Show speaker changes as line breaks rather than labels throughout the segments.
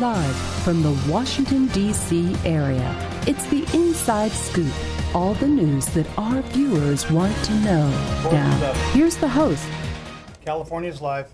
Live from the Washington, D.C. area. It's the Inside Scoop. All the news that our viewers want to know. Now, here's the host.
California's Live.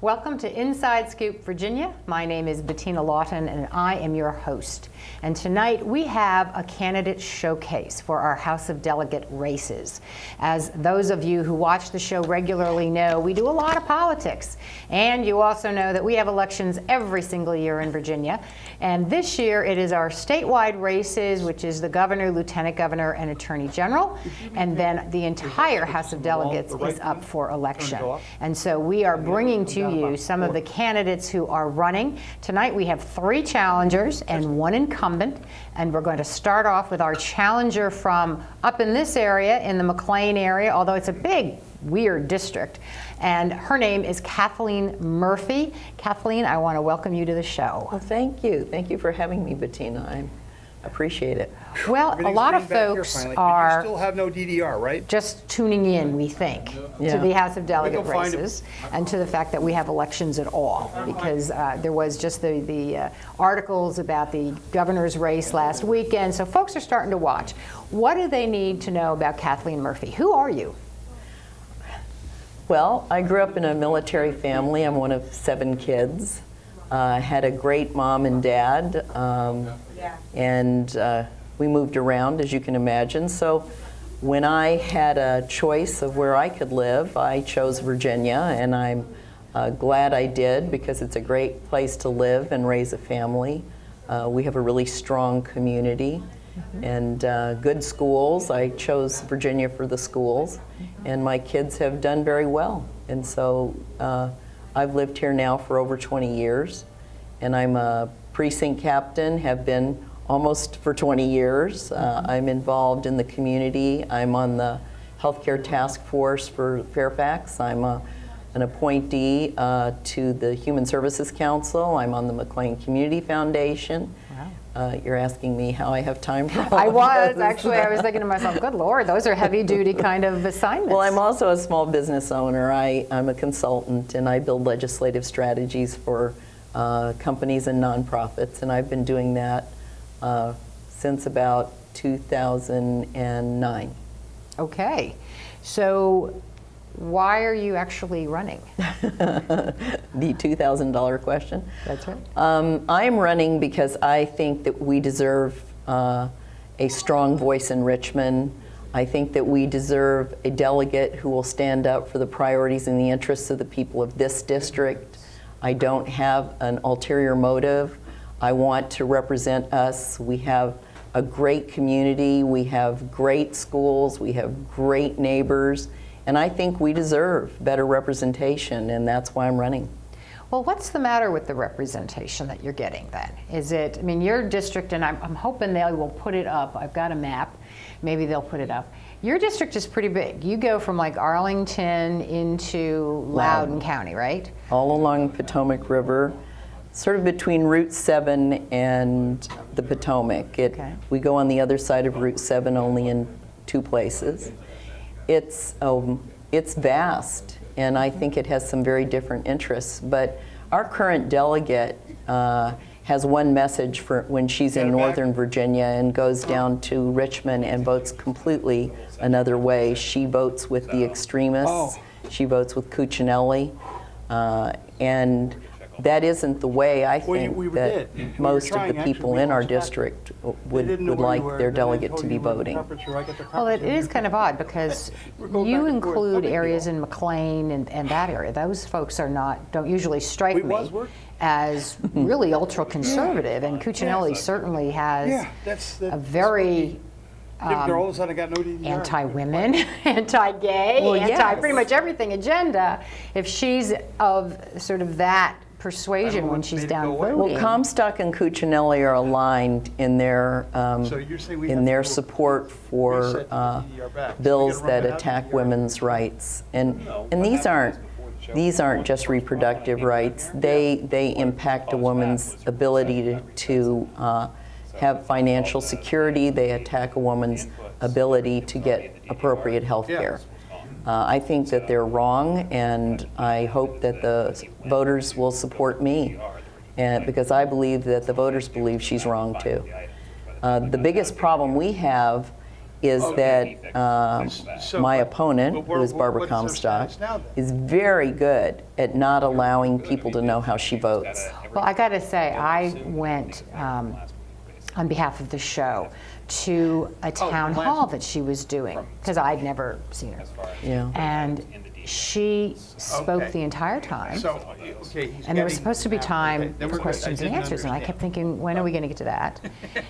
Welcome to Inside Scoop, Virginia. My name is Bettina Lawton, and I am your host. And tonight we have a candidate showcase for our House of Delegate races. As those of you who watch the show regularly know, we do a lot of politics. And you also know that we have elections every single year in Virginia. And this year it is our statewide races, which is the governor, lieutenant governor, and attorney general. And then the entire House of Delegates is up for election. And so we are bringing to you some of the candidates who are running. Tonight we have 3 challengers and 1 incumbent, and we're going to start off with our challenger from up in this area, in the McLean area, although it's a big, weird district. And her name is Kathleen Murphy. Kathleen, I want to welcome you to the show.
Well, thank you. Thank you for having me, Bettina. I appreciate it.
Well, a lot of folks are
you still have no DDR, right?
just tuning in, we think, to the House of Delegate races and to the fact that we have elections at all, because there was just the articles about the governor's race last weekend, so folks are starting to watch. What do they need to know about Kathleen Murphy? Who are you?
Well, I grew up in a military family. I'm one of 7 kids. Had a great mom and dad, and we moved around, as you can imagine. So when I had a choice of where I could live, I chose Virginia, and I'm glad I did, because it's a great place to live and raise a family. We have a really strong community and good schools. I chose Virginia for the schools, and my kids have done very well. And so I've lived here now for over 20 years, and I'm a precinct captain, have been almost for 20 years. I'm involved in the community. I'm on the healthcare task force for Fairfax. I'm an appointee to the Human Services Council. I'm on the McLean Community Foundation. Wow. You're asking me how I have time for all
I was,
those.
actually. I was thinking to myself, good Lord, those are heavy-duty kind of assignments.
Well, I'm also a small business owner. I'm a consultant, and I build legislative strategies for companies and nonprofits, and I've been doing that since about 2009. Okay.
So why are you actually running?
The $2,000 question?
That's right.
I'm running because I think that we deserve a strong voice in Richmond. I think that we deserve a delegate who will stand up for the priorities and the interests of the people of this district. I don't have an ulterior motive. I want to represent us. We have a great community. We have great schools. We have great neighbors. And I think we deserve better representation, and that's why I'm running.
Well, what's the matter with the representation that you're getting then? Is it, I mean, your district, and I'm hoping they will put it up. I've got a map. Maybe they'll put it up. Your district is pretty big. You go from like Arlington into Loudoun County, right?
All along Potomac River, sort of between Route 7 and the Potomac. We go on the other side of Route 7 only in 2 places. It's vast, and I think it has some very different interests. But our current delegate has one message for when she's in Northern Virginia and goes down to Richmond and votes completely another way. She votes with the extremists. She votes with Cuccinelli, and that isn't the way I think that most of the people in our district would like their delegate to be voting.
Well, it is kind of odd because you include areas in McLean and that area. Those folks don't usually strike me as really ultra-conservative, and Cuccinelli certainly has a very anti-women, anti-gay, pretty much everything agenda. If she's of sort of that persuasion when she's down voting.
Well, Comstock and Cuccinelli are aligned in their support for bills that attack women's rights, and these aren't just reproductive rights. They impact a woman's ability to have financial security. They attack a woman's ability to get appropriate health care. I think that they're wrong, and I hope that the voters will support me and because I believe that the voters believe she's wrong too. The biggest problem we have is that my opponent, who is Barbara Comstock, is very good at not allowing people to know how she votes.
Well, I got to say, I went on behalf of the show to a town hall that she was doing, because I'd never seen her.
Yeah.
And she spoke the entire time. And there was supposed to be time for questions and answers, and I kept thinking, when are we going to get to that?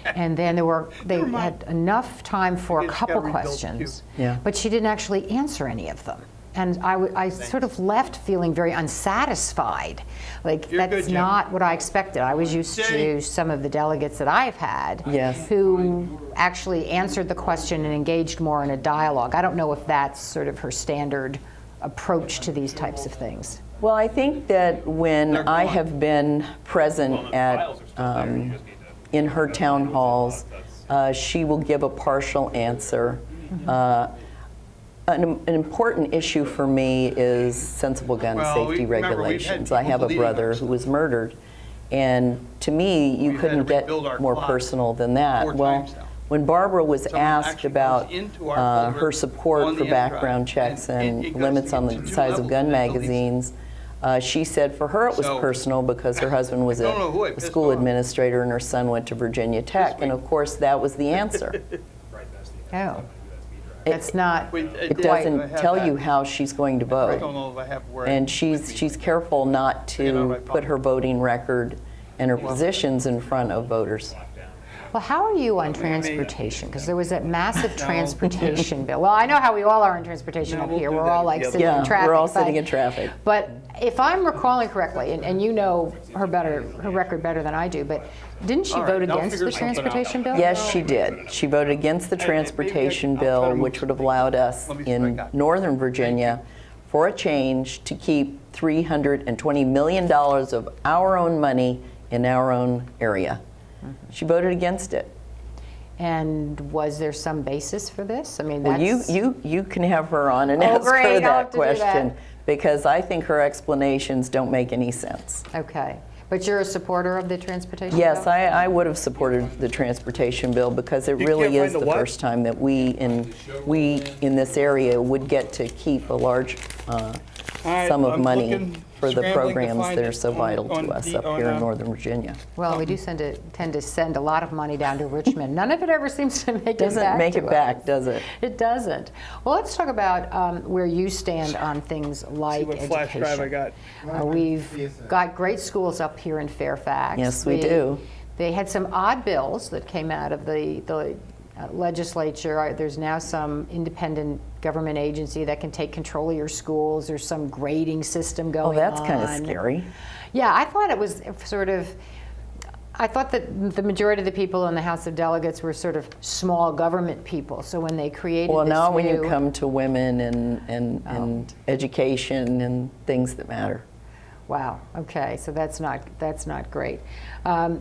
And then they had enough time for a couple questions, but she didn't actually answer any of them. And I sort of left feeling very unsatisfied. Like, that's not what I expected. I was used to some of the delegates that I've had who actually answered the question and engaged more in a dialogue. I don't know if that's sort of her standard approach to these types of things.
Well, I think that when I have been present at in her town halls, she will give a partial answer. An important issue for me is sensible gun safety regulations. I have a brother who was murdered, and to me, you couldn't get more personal than that. Well, when Barbara was asked about her support for background checks and limits on the size of gun magazines, she said for her it was personal because her husband was a school administrator and her son went to Virginia Tech, and of course that was the answer.
Oh. It's not.
It doesn't tell you how she's going to vote, and she's careful not to put her voting record and her positions in front of voters.
Well, how are you on transportation? Because there was that massive transportation bill. Well, I know how we all are on transportation up here. We're all like sitting in traffic.
We're all sitting in traffic.
But if I'm recalling correctly, and you know her record better than I do, but didn't she vote against the transportation bill?
Yes, she did. She voted against the transportation bill, which would have allowed us in Northern Virginia, for a change, to keep $320 million of our own money in our own area. She voted against it.
And was there some basis for this? I mean,
well, you can have her on and ask her that question, because I think her explanations don't make any sense.
Okay. But you're a supporter of the transportation bill?
Yes, I would have supported the transportation bill, because it really is the first time that we in this area would get to keep a large sum of money for the programs that are so vital to us up here in Northern Virginia.
Well, we do tend to send a lot of money down to Richmond. None of it ever seems to make it back.
Doesn't make it back, does it?
It doesn't. Well, let's talk about where you stand on things like education.
Flash drive I got.
We've got great schools up here in Fairfax.
Yes, we do.
They had some odd bills that came out of the legislature. There's now some independent government agency that can take control of your schools. There's some grading system going on.
Oh, that's kind of scary.
Yeah, I thought it was I thought that the majority of the people in the House of Delegates were sort of small government people. So when they created
well, now when you come to women and education and things that matter.
Wow. Okay. So that's not great. You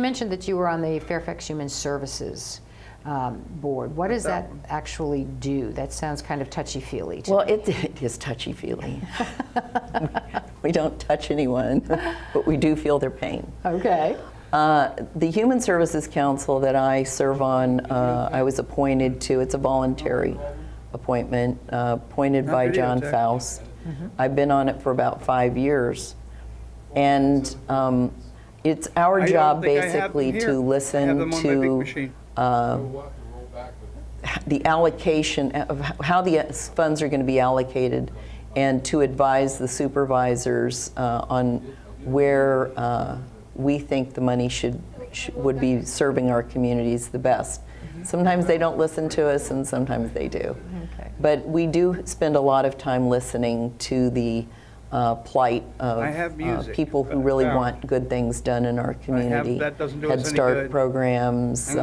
mentioned that you were on the Fairfax Human Services board. What does that actually do? That sounds kind of touchy-feely to me.
Well, it is touchy-feely. We don't touch anyone, but we do feel their pain.
Okay.
The Human Services Council that I serve on, I was appointed to. It's a voluntary appointment, appointed by John Faust. I've been on it for about 5 years, and it's our job basically to listen to the allocation of how the funds are going to be allocated, and to advise the supervisors on where we think the money would be serving our communities the best. Sometimes they don't listen to us, and sometimes they do. Okay. But we do spend a lot of time listening to the plight of people who really want good things done in our community. Head Start programs,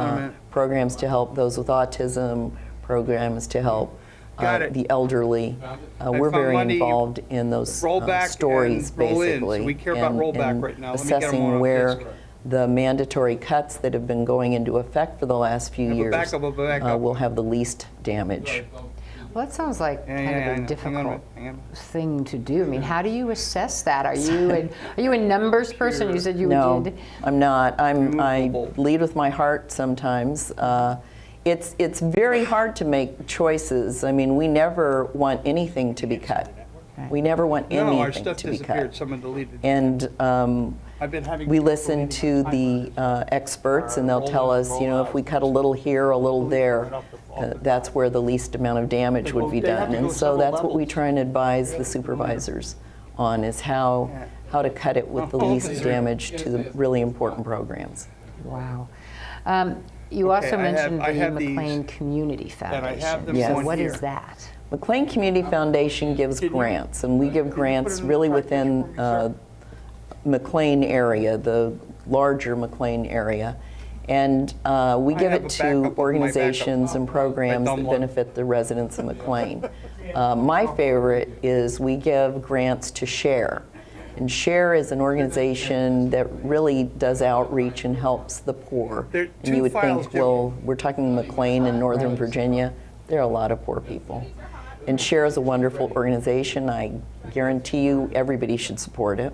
programs to help those with autism, programs to help the elderly. We're very involved in those stories, basically,
we care about rollback right now.
Assessing where the mandatory cuts that have been going into effect for the last few years will have the least damage.
Well, that sounds like kind of
I
a
know.
difficult
Hang on.
thing to do. I mean, how do you assess that? Are you a numbers person? You said you
No,
did.
I'm not. I
Immovable.
lead with my heart sometimes. It's very hard to make choices. I mean, we never want anything to be cut. We never want
No, our
anything
stuff
to be
disappeared.
cut.
Someone deleted it.
And
I've been having
we
trouble
listen
deleting
to
my
the
timer.
experts, and they'll tell us, you know, if we cut a little here, a little there, that's where the least amount of damage would be
They have
done.
to go
And so
several
that's what we
levels.
try and advise the supervisors on, is how to cut it with the least damage to the really important programs.
Wow. You also
Okay,
mentioned
I
the
have these,
McLean Community
and I have
Foundation.
them
Yes.
So
on
what is
here.
that?
McLean Community Foundation gives grants, and we give grants really within McLean area, the larger McLean area. And we give
have
it
a
to
backup of my
organizations
backup.
and programs
My
that
dumb one.
benefit the residents of McLean. My favorite is we give grants to SHARE. And SHARE is an organization that really does outreach and helps the poor.
There are
And
two
you would
files,
think,
Jim.
well, we're talking McLean in Northern Virginia. There are a lot of poor people. And SHARE is a wonderful organization. I guarantee you everybody should support it.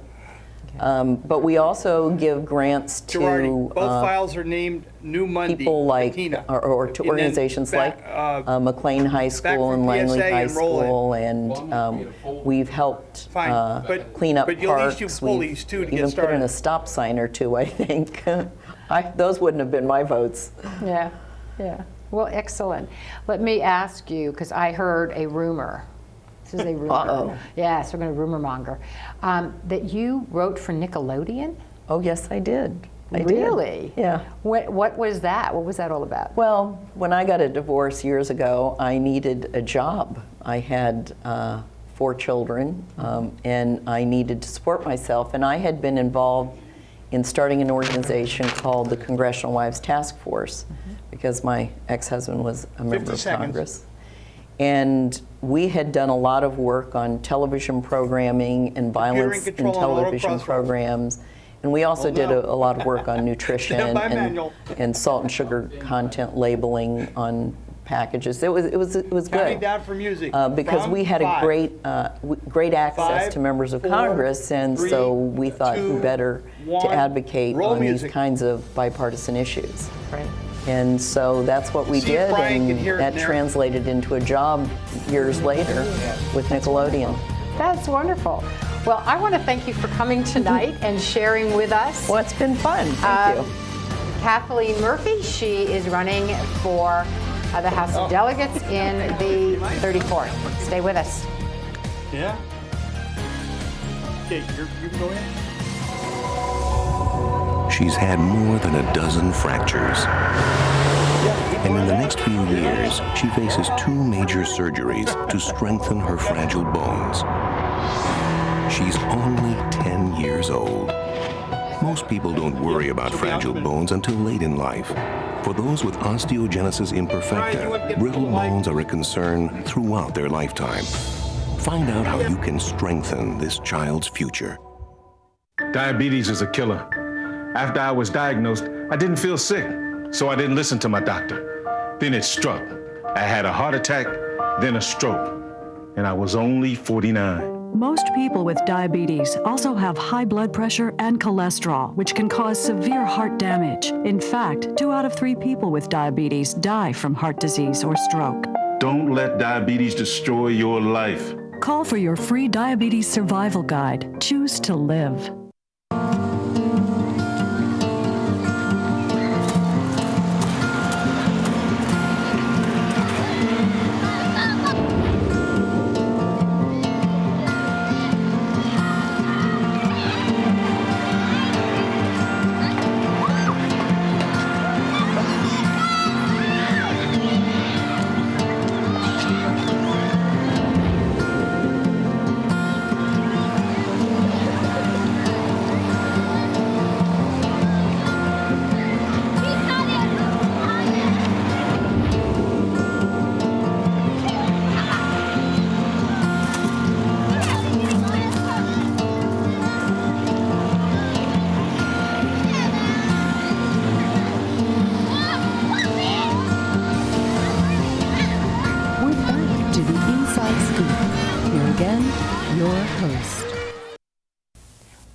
But we also give grants to
Girardi, both files are named New Monday.
people like,
Bettina.
or to
And then
organizations
back,
like McLean High School
from
and Langley
PSA
High
and roll
School, and we've helped
Fine, but-
clean up
but you'll at least
parks.
you pull
We've
these two to get
even put in
started.
a stop sign or two, I think. Those wouldn't have been my votes.
Yeah, yeah. Well, excellent. Let me ask you, because I heard a rumor. This is a rumor.
Uh-oh.
Yes, we're going to rumor monger. That you wrote for Nickelodeon?
Oh, yes, I did. I did.
Really?
Yeah.
What was that? What was that all about?
Well, when I got a divorce years ago, I needed a job. I had 4 children, and I needed to support myself. And I had been involved in starting an organization called the Congressional Wives Task Force, because my ex-husband was a member
50
of
seconds.
Congress. And we had done a lot of work on television programming and violence in
control on a little
television
crosswalk.
programs. And we also did a lot of work on nutrition
Stand by manual.
and salt and sugar content labeling on packages. It was
Counting
good.
down for music.
Because
From
we had a
5.
great access
5,
to members of
4,
Congress, and
3,
so we thought
2,
who better
1,
to advocate
roll
on these
music.
kinds of bipartisan issues.
Right.
And so that's what we
See if
did,
Brian can
and
hear it
that
there.
translated into a job years later with Nickelodeon.
That's wonderful. Well, I want to thank you for coming tonight and sharing with us.
Well, it's been fun. Thank you.
Kathleen Murphy, she is running for the House of Delegates in the 34th. Stay with us.
Yeah? Okay, you can go in.
She's had more than a dozen fractures. And in the next few years, she faces 2 major surgeries to strengthen her fragile bones. She's only 10 years old. Most people don't worry about fragile bones until late in life. For those with osteogenesis imperfecta, brittle bones are a concern throughout their lifetime. Find out how you can strengthen this child's future.
Diabetes is a killer. After I was diagnosed, I didn't feel sick, so I didn't listen to my doctor. Then it struck. I had a heart attack, then a stroke, and I was only 49.
Most people with diabetes also have high blood pressure and cholesterol, which can cause severe heart damage. In fact, 2 out of 3 people with diabetes die from heart disease or stroke.
Don't let diabetes destroy your life.
Call for your free diabetes survival guide. Choose to live.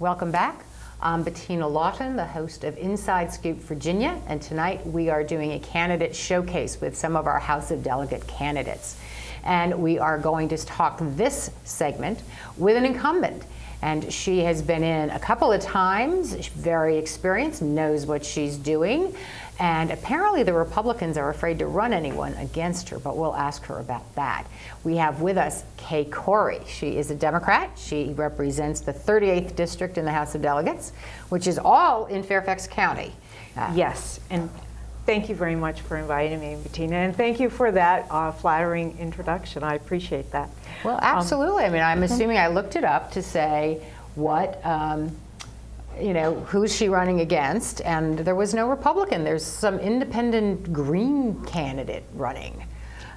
Welcome back. I'm Bettina Lawton, the host of Inside Scoop Virginia, and tonight we are doing a candidate showcase with some of our House of Delegate candidates. And we are going to talk this segment with an incumbent. And she has been in a couple of times, very experienced, knows what she's doing. And apparently the Republicans are afraid to run anyone against her, but we'll ask her about that. We have with us Kaye Kory. She is a Democrat. She represents the 38th District in the House of Delegates, which is all in Fairfax County.
Yes, and thank you very much for inviting me, Bettina, and thank you for that flattering introduction. I appreciate that.
Well, absolutely. I mean, I'm assuming I looked it up to say what, who's she running against, and there was no Republican. There's some independent Green candidate running.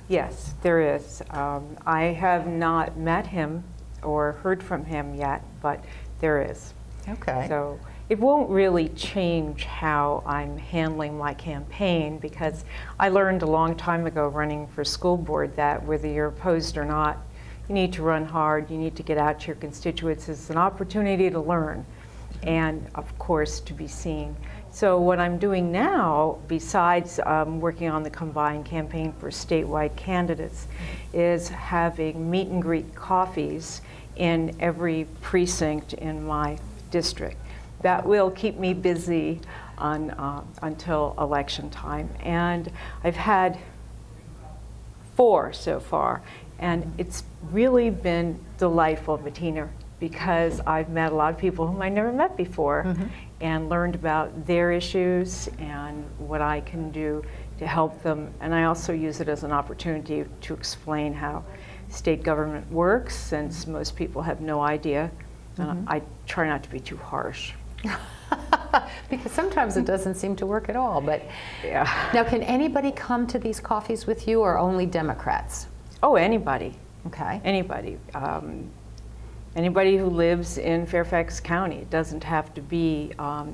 Yes, there is. I have not met him or heard from him yet, but there is.
Okay.
So it won't really change how I'm handling my campaign, because I learned a long time ago running for school board that whether you're opposed or not, you need to run hard, you need to get out to your constituents. It's an opportunity to learn and, of course, to be seen. So what I'm doing now, besides working on the combined campaign for statewide candidates, is having meet and greet coffees in every precinct in my district. That will keep me busy until election time. And I've had 4 so far. And it's really been delightful, Bettina, because I've met a lot of people whom I never met before and learned about their issues and what I can do to help them. And I also use it as an opportunity to explain how state government works, since most people have no idea. I try not to be too harsh.
Because sometimes it doesn't seem to work at all. But
yeah.
Now, can anybody come to these coffees with you, or only Democrats?
Oh, anybody.
Okay.
Anybody. Anybody who lives in Fairfax County. It doesn't have to be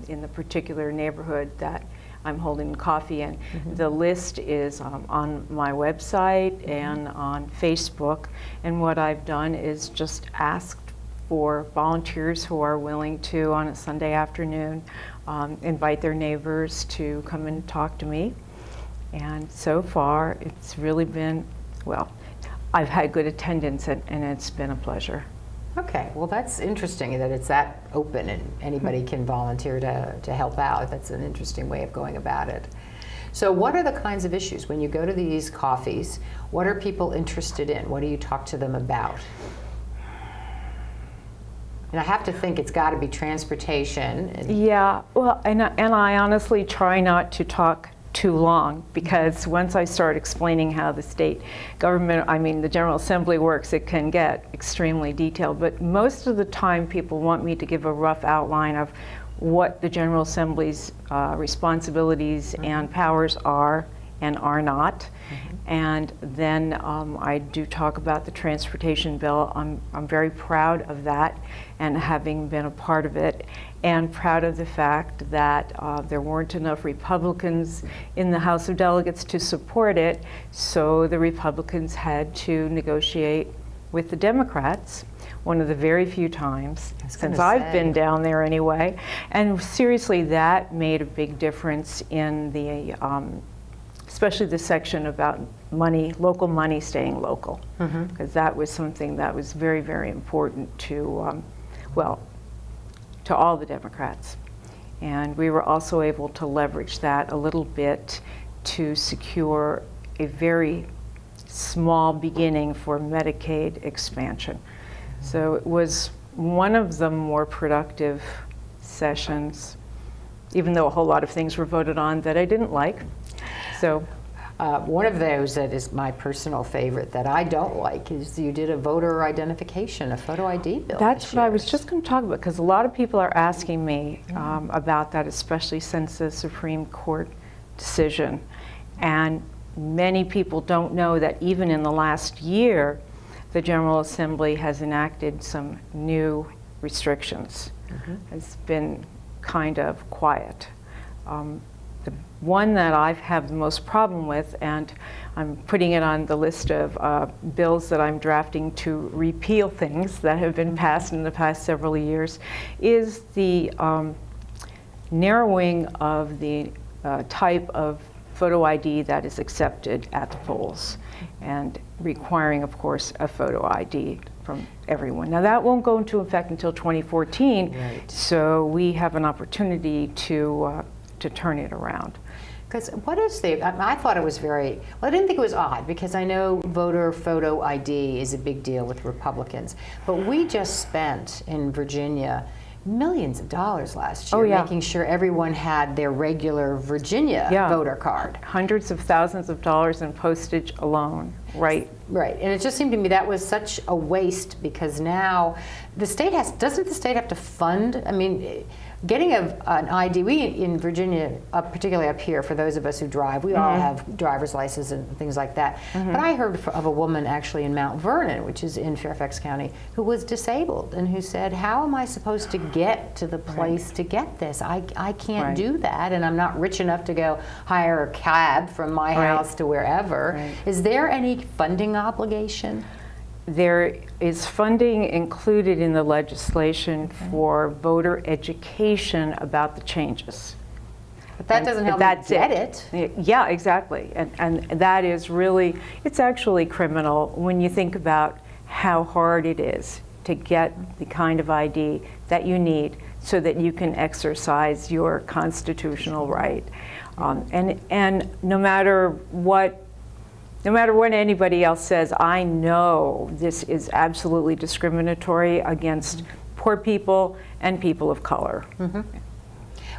in the particular neighborhood that I'm holding coffee in. The list is on my website and on Facebook. And what I've done is just asked for volunteers who are willing to, on a Sunday afternoon, invite their neighbors to come and talk to me. And so far, it's really been, well, I've had good attendance, and it's been a pleasure.
Okay, well, that's interesting that it's that open and anybody can volunteer to help out. That's an interesting way of going about it. So what are the kinds of issues when you go to these coffees? What are people interested in? What do you talk to them about? And I have to think it's got to be transportation.
Yeah, well, and I honestly try not to talk too long, because once I start explaining how the state government, the General Assembly works, it can get extremely detailed. But most of the time people want me to give a rough outline of what the General Assembly's responsibilities and powers are and are not. And then I do talk about the transportation bill. I'm very proud of that, and having been a part of it, and proud of the fact that there weren't enough Republicans in the House of Delegates to support it, so the Republicans had to negotiate with the Democrats, one of the very few times since I've been down there anyway. And seriously, that made a big difference in the especially the section about money, local money staying local, because that was something that was very, very important to, to all the Democrats. And we were also able to leverage that a little bit to secure a very small beginning for Medicaid expansion. So it was one of the more productive sessions, even though a whole lot of things were voted on that I didn't like. So
one of those that is my personal favorite that I don't like is you did a voter identification, a photo ID bill.
That's what I was just going to talk about, because a lot of people are asking me about that, especially since the Supreme Court decision. And many people don't know that even in the last year, the General Assembly has enacted some new restrictions. It's been kind of quiet. the one that I have the most problem with, and I'm putting it on the list of bills that I'm drafting to repeal things that have been passed in the past several years, is the narrowing of the type of photo ID that is accepted at the polls, and requiring, of course, a photo ID from everyone. Now that won't go into effect until 2014,
Right.
so we have an opportunity to turn it around.
Because what is the, I thought it was very, well, I didn't think it was odd, because I know voter photo ID is a big deal with Republicans, but we just spent in Virginia millions of dollars last year making sure everyone had their regular Virginia voter card.
Hundreds of thousands of dollars in postage alone, right?
Right, and it just seemed to me that was such a waste, because now the state doesn't the state have to fund, I mean, getting an ID, we in Virginia, particularly up here, for those of us who drive, we all have driver's licenses and things like that. But I heard of a woman actually in Mount Vernon, which is in Fairfax County, who was disabled and who said, how am I supposed to get to the place to get this? I can't do that, and I'm not rich enough to go hire a cab from my house to wherever. Is there any funding obligation?
There is funding included in the legislation for voter education about the changes.
But that doesn't help you get it.
Yeah, exactly. And that is really, it's actually criminal when you think about how hard it is to get the kind of ID that you need so that you can exercise your constitutional right. And no matter what anybody else says, I know this is absolutely discriminatory against poor people and people of color.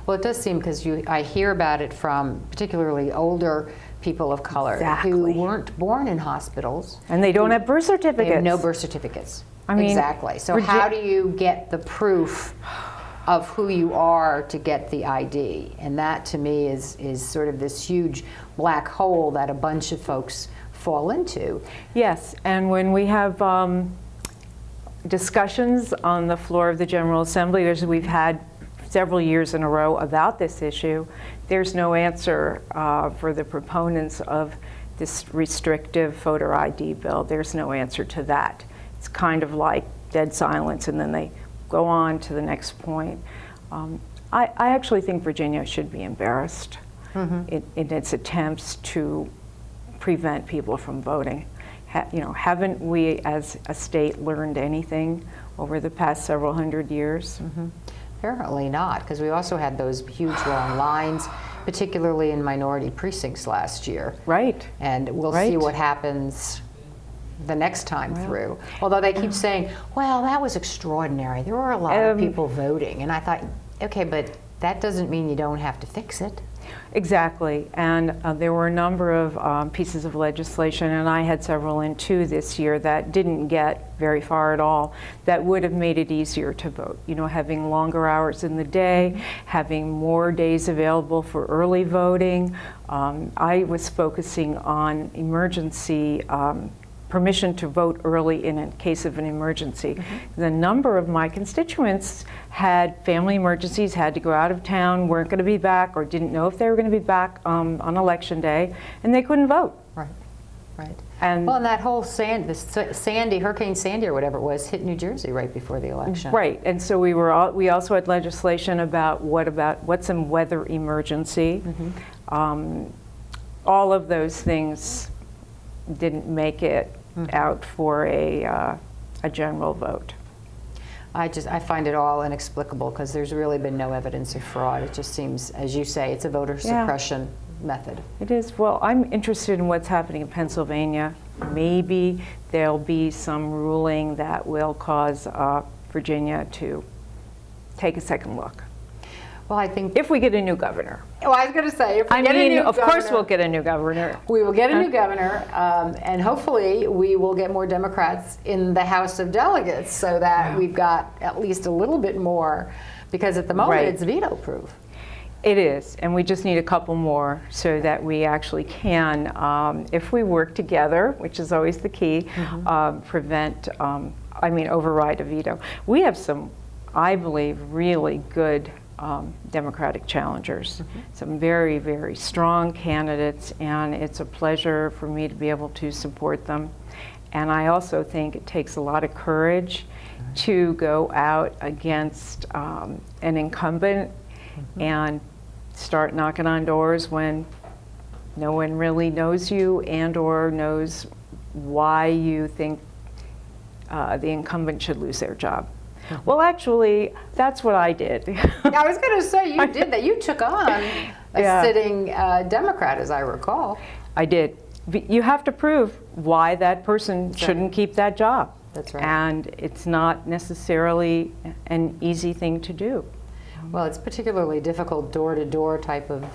Well, it does seem, because I hear about it from particularly older people of color who weren't born in hospitals.
And they don't have birth certificates.
They have no birth certificates.
I mean,
exactly. So how do you get the proof of who you are to get the ID? And that, to me, is sort of this huge black hole that a bunch of folks fall into.
Yes, and when we have discussions on the floor of the General Assembly, as we've had several years in a row about this issue, there's no answer for the proponents of this restrictive voter ID bill. There's no answer to that. It's kind of like dead silence, and then they go on to the next point. I actually think Virginia should be embarrassed in its attempts to prevent people from voting. Haven't we as a state learned anything over the past several hundred years?
Apparently not, because we also had those huge long lines, particularly in minority precincts last year.
Right.
And we'll see what happens the next time through. Although they keep saying, well, that was extraordinary. There were a lot of people voting. And I thought, okay, but that doesn't mean you don't have to fix it.
Exactly, and there were a number of pieces of legislation, and I had several in too this year that didn't get very far at all, that would have made it easier to vote. You know, having longer hours in the day, having more days available for early voting. I was focusing on emergency permission to vote early in a case of an emergency. The number of my constituents had family emergencies, had to go out of town, weren't going to be back, or didn't know if they were going to be back on election day, and they couldn't vote.
Right, right.
And
that whole Hurricane Sandy or whatever it was, hit New Jersey right before the election.
Right, and so we also had legislation about what's a weather emergency. All of those things didn't make it out for a general vote.
I find it all inexplicable, because there's really been no evidence of fraud. It just seems, as you say, it's a voter suppression method.
It is. Well, I'm interested in what's happening in Pennsylvania. Maybe there'll be some ruling that will cause Virginia to take a second look.
Well, I think
if we get a new governor.
Oh, I was going to say, if we get a new governor.
Of course we'll get a new governor.
We will get a new governor, and hopefully we will get more Democrats in the House of Delegates, so that we've got at least a little bit more, because at the moment it's veto-proof.
It is, and we just need a couple more so that we actually can, if we work together, which is always the key, override a veto. We have some, I believe, really good Democratic challengers. Some very, very strong candidates, and it's a pleasure for me to be able to support them. And I also think it takes a lot of courage to go out against an incumbent and start knocking on doors when no one really knows you and or knows why you think the incumbent should lose their job. Well, actually, that's what I did.
I was going to say, you did that. You took on a sitting Democrat, as I recall.
I did. But you have to prove why that person shouldn't keep that job.
That's right.
And it's not necessarily an easy thing to do.
Well, it's particularly difficult door-to-door type of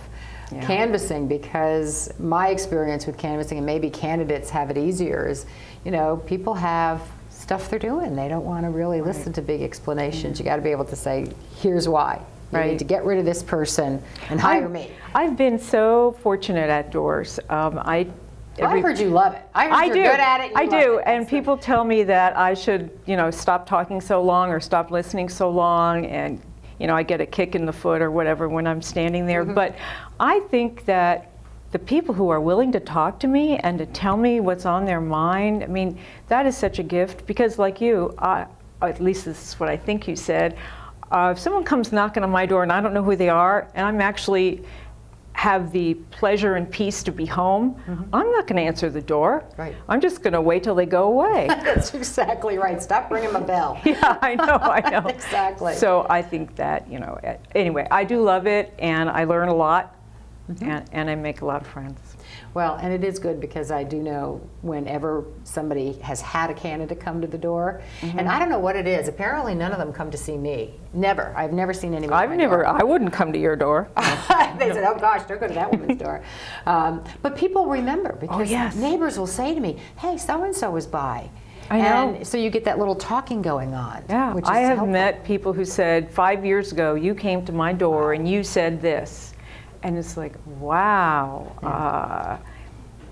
canvassing, because my experience with canvassing, and maybe candidates have it easier, is, you know, people have stuff they're doing. They don't want to really listen to big explanations. You got to be able to say, here's why. You need to get rid of this person and hire me.
I've been so fortunate at doors.
I heard you love it. I heard you're good at it.
I do, and people tell me that I should, you know, stop talking so long or stop listening so long, and, you know, I get a kick in the foot or whatever when I'm standing there. But I think that the people who are willing to talk to me and to tell me what's on their mind, I mean, that is such a gift, because like you, at least this is what I think you said, if someone comes knocking on my door and I don't know who they are, and I'm actually have the pleasure and peace to be home, I'm not going to answer the door.
Right.
I'm just going to wait till they go away.
That's exactly right. Stop ringing my bell.
Yeah, I know.
Exactly.
So I think that, you know, anyway, I do love it, and I learn a lot, and I make a lot of friends.
Well, and it is good, because I do know whenever somebody has had a candidate come to the door, and I don't know what it is. Apparently, none of them come to see me. Never. I've never seen anyone.
I wouldn't come to your door.
They said, "Oh gosh, don't go to that woman's door." But people remember, because neighbors will say to me, "Hey, so and so was by."
I know.
And so you get that little talking going on.
Yeah,
which is
I have
helpful.
met people who said, 5 years ago, you came to my door and you said this. And it's like, wow,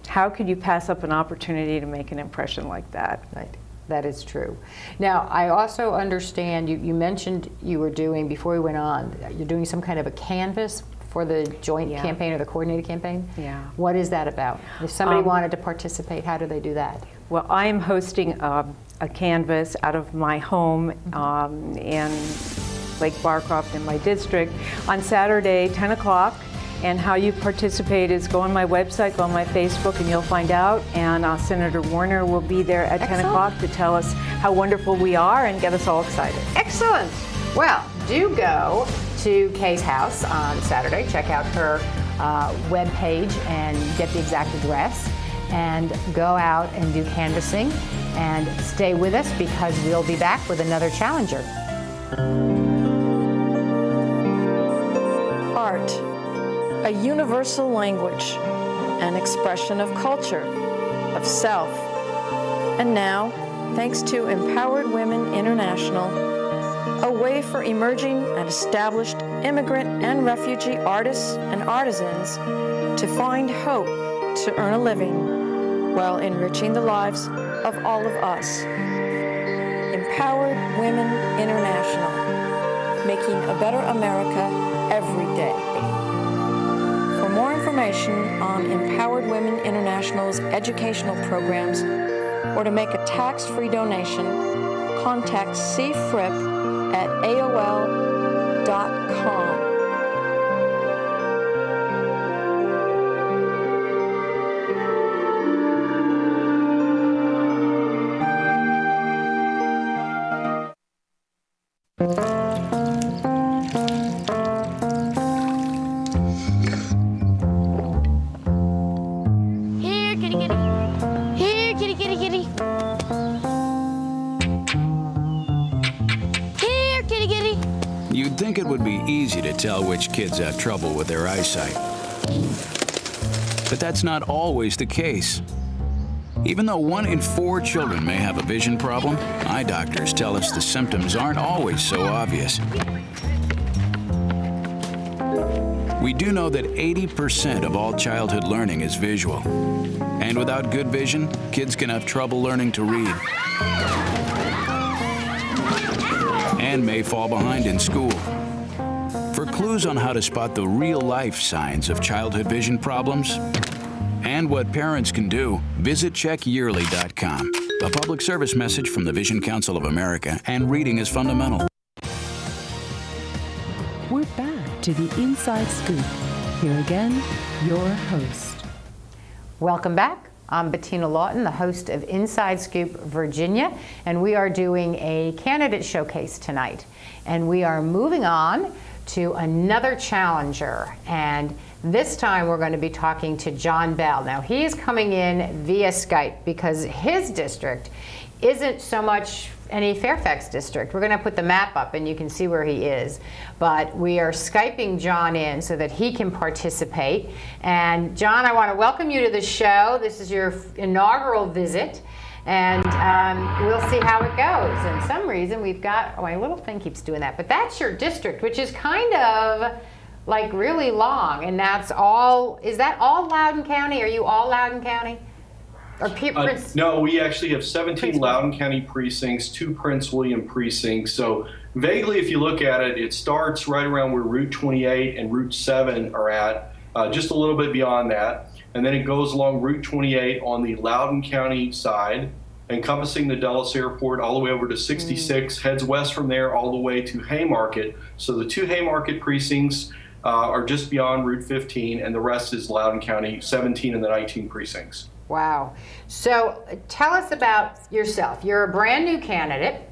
how could you pass up an opportunity to make an impression like that?
Right, that is true. Now, I also understand you mentioned you were doing, before we went on, you're doing some kind of a canvas for the joint campaign or the coordinated campaign?
Yeah.
What is that about? If somebody wanted to participate, how do they do that?
Well, I am hosting a canvas out of my home in Lake Barcroft in my district on Saturday, 10 o'clock. And how you participate is go on my website, go on my Facebook, and you'll find out. And Senator Warner will be there at 10 o'clock to tell us how wonderful we are and get us all excited.
Excellent. Well, do go to Kaye's house on Saturday. Check out her webpage and get the exact address. And go out and do canvassing. And stay with us, because we'll be back with another challenger.
Art, a universal language, an expression of culture, of self. And now, thanks to Empowered Women International, a way for emerging and established immigrant and refugee artists and artisans to find hope to earn a living while enriching the lives of all of us. Empowered Women International, making a better America every day. For more information on Empowered Women International's educational programs, or to make a tax-free donation, contact cfripp@aol.com.
Here, kitty, kitty. Here, kitty, kitty, kitty. Here, kitty, kitty.
You'd think it would be easy to tell which kids have trouble with their eyesight. But that's not always the case. Even though 1 in 4 children may have a vision problem, eye doctors tell us the symptoms aren't always so obvious. We do know that 80% of all childhood learning is visual. And without good vision, kids can have trouble learning to read and may fall behind in school. For For clues on how to spot the real-life signs of childhood vision problems and what parents can do, visit checkyearly.com. A public service message from the Vision Council of America and Reading is Fundamental.
We're back to the Inside Scoop. Here again, your host.
Welcome back. I'm Bettina Lawton, the host of Inside Scoop Virginia, and we are doing a candidate showcase tonight. And we are moving on to another challenger, and this time we're going to be talking to John Bell. Now, he's coming in via Skype because his district isn't so much any Fairfax district. We're going to put the map up and you can see where he is. But we are Skyping John in so that he can participate. And John, I want to welcome you to the show. This is your inaugural visit. And we'll see how it goes. And some reason we've got, oh, my little thing keeps doing that. But that's your district, which is kind of like really long. And that's all, is that all Loudoun County? Are you all Loudoun County? Or
no, we actually have 17 Loudoun County precincts, 2 Prince William precincts. So vaguely, if you look at it, it starts right around where Route 28 and Route 7 are at, just a little bit beyond that. And then it goes along Route 28 on the Loudoun County side, encompassing the Dulles Airport all the way over to 66, heads west from there all the way to Haymarket. So the 2 Haymarket precincts are just beyond Route 15, and the rest is Loudoun County, 17 and the 19 precincts.
Wow. So tell us about yourself. You're a brand new candidate,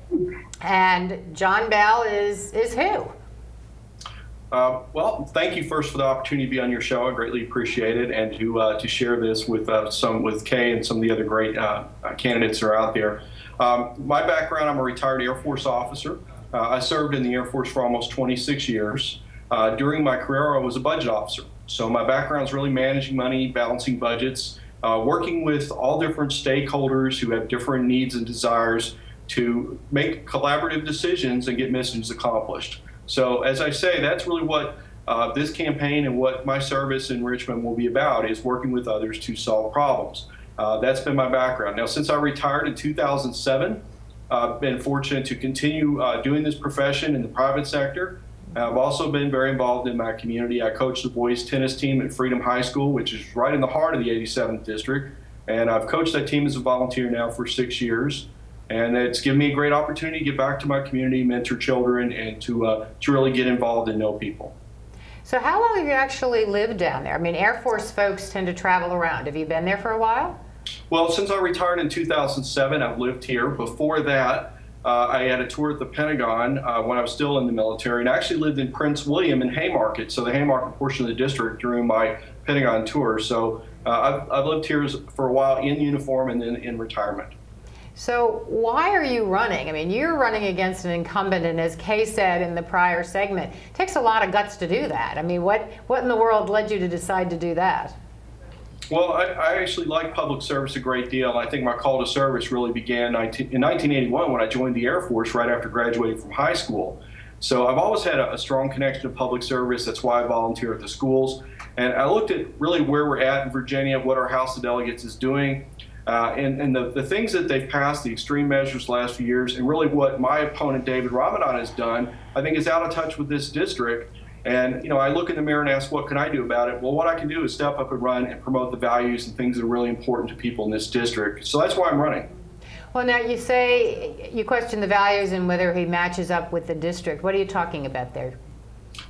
and John Bell is who?
Well, thank you first for the opportunity to be on your show. I greatly appreciate it, and to share this with Kaye and some of the other great candidates that are out there. My background: I'm a retired Air Force officer. I served in the Air Force for almost 26 years. During my career, I was a budget officer. So my background is really managing money, balancing budgets, working with all different stakeholders who have different needs and desires to make collaborative decisions and get missions accomplished. So as I say, that's really what this campaign and what my service in Richmond will be about, is working with others to solve problems. That's been my background. Now, since I retired in 2007, I've been fortunate to continue doing this profession in the private sector. I've also been very involved in my community. I coach the boys tennis team at Freedom High School, which is right in the heart of the 87th district. And I've coached that team as a volunteer now for 6 years. And it's given me a great opportunity to get back to my community, mentor children, and to really get involved and know people.
So how long have you actually lived down there? I mean, Air Force folks tend to travel around. Have you been there for a while?
Well, since I retired in 2007, I've lived here. Before that, I had a tour at the Pentagon when I was still in the military, and I actually lived in Prince William and Haymarket, so the Haymarket portion of the district during my Pentagon tour. So I've lived here for a while in uniform and then in retirement.
So why are you running? I mean, you're running against an incumbent, and as Kaye said in the prior segment, it takes a lot of guts to do that. I mean, what in the world led you to decide to do that?
Well, I actually like public service a great deal. I think my call to service really began in 1981 when I joined the Air Force right after graduating from high school. So I've always had a strong connection to public service. That's why I volunteer at the schools. And I looked at really where we're at in Virginia, what our House of Delegates is doing, and the things that they've passed, the extreme measures the last few years, and really what my opponent, David Ramadan, has done, I think is out of touch with this district. And, you know, I look in the mirror and ask, what can I do about it? Well, what I can do is step up and run and promote the values and things that are really important to people in this district. So that's why I'm running.
Well, now you say you question the values and whether he matches up with the district. What are you talking about there?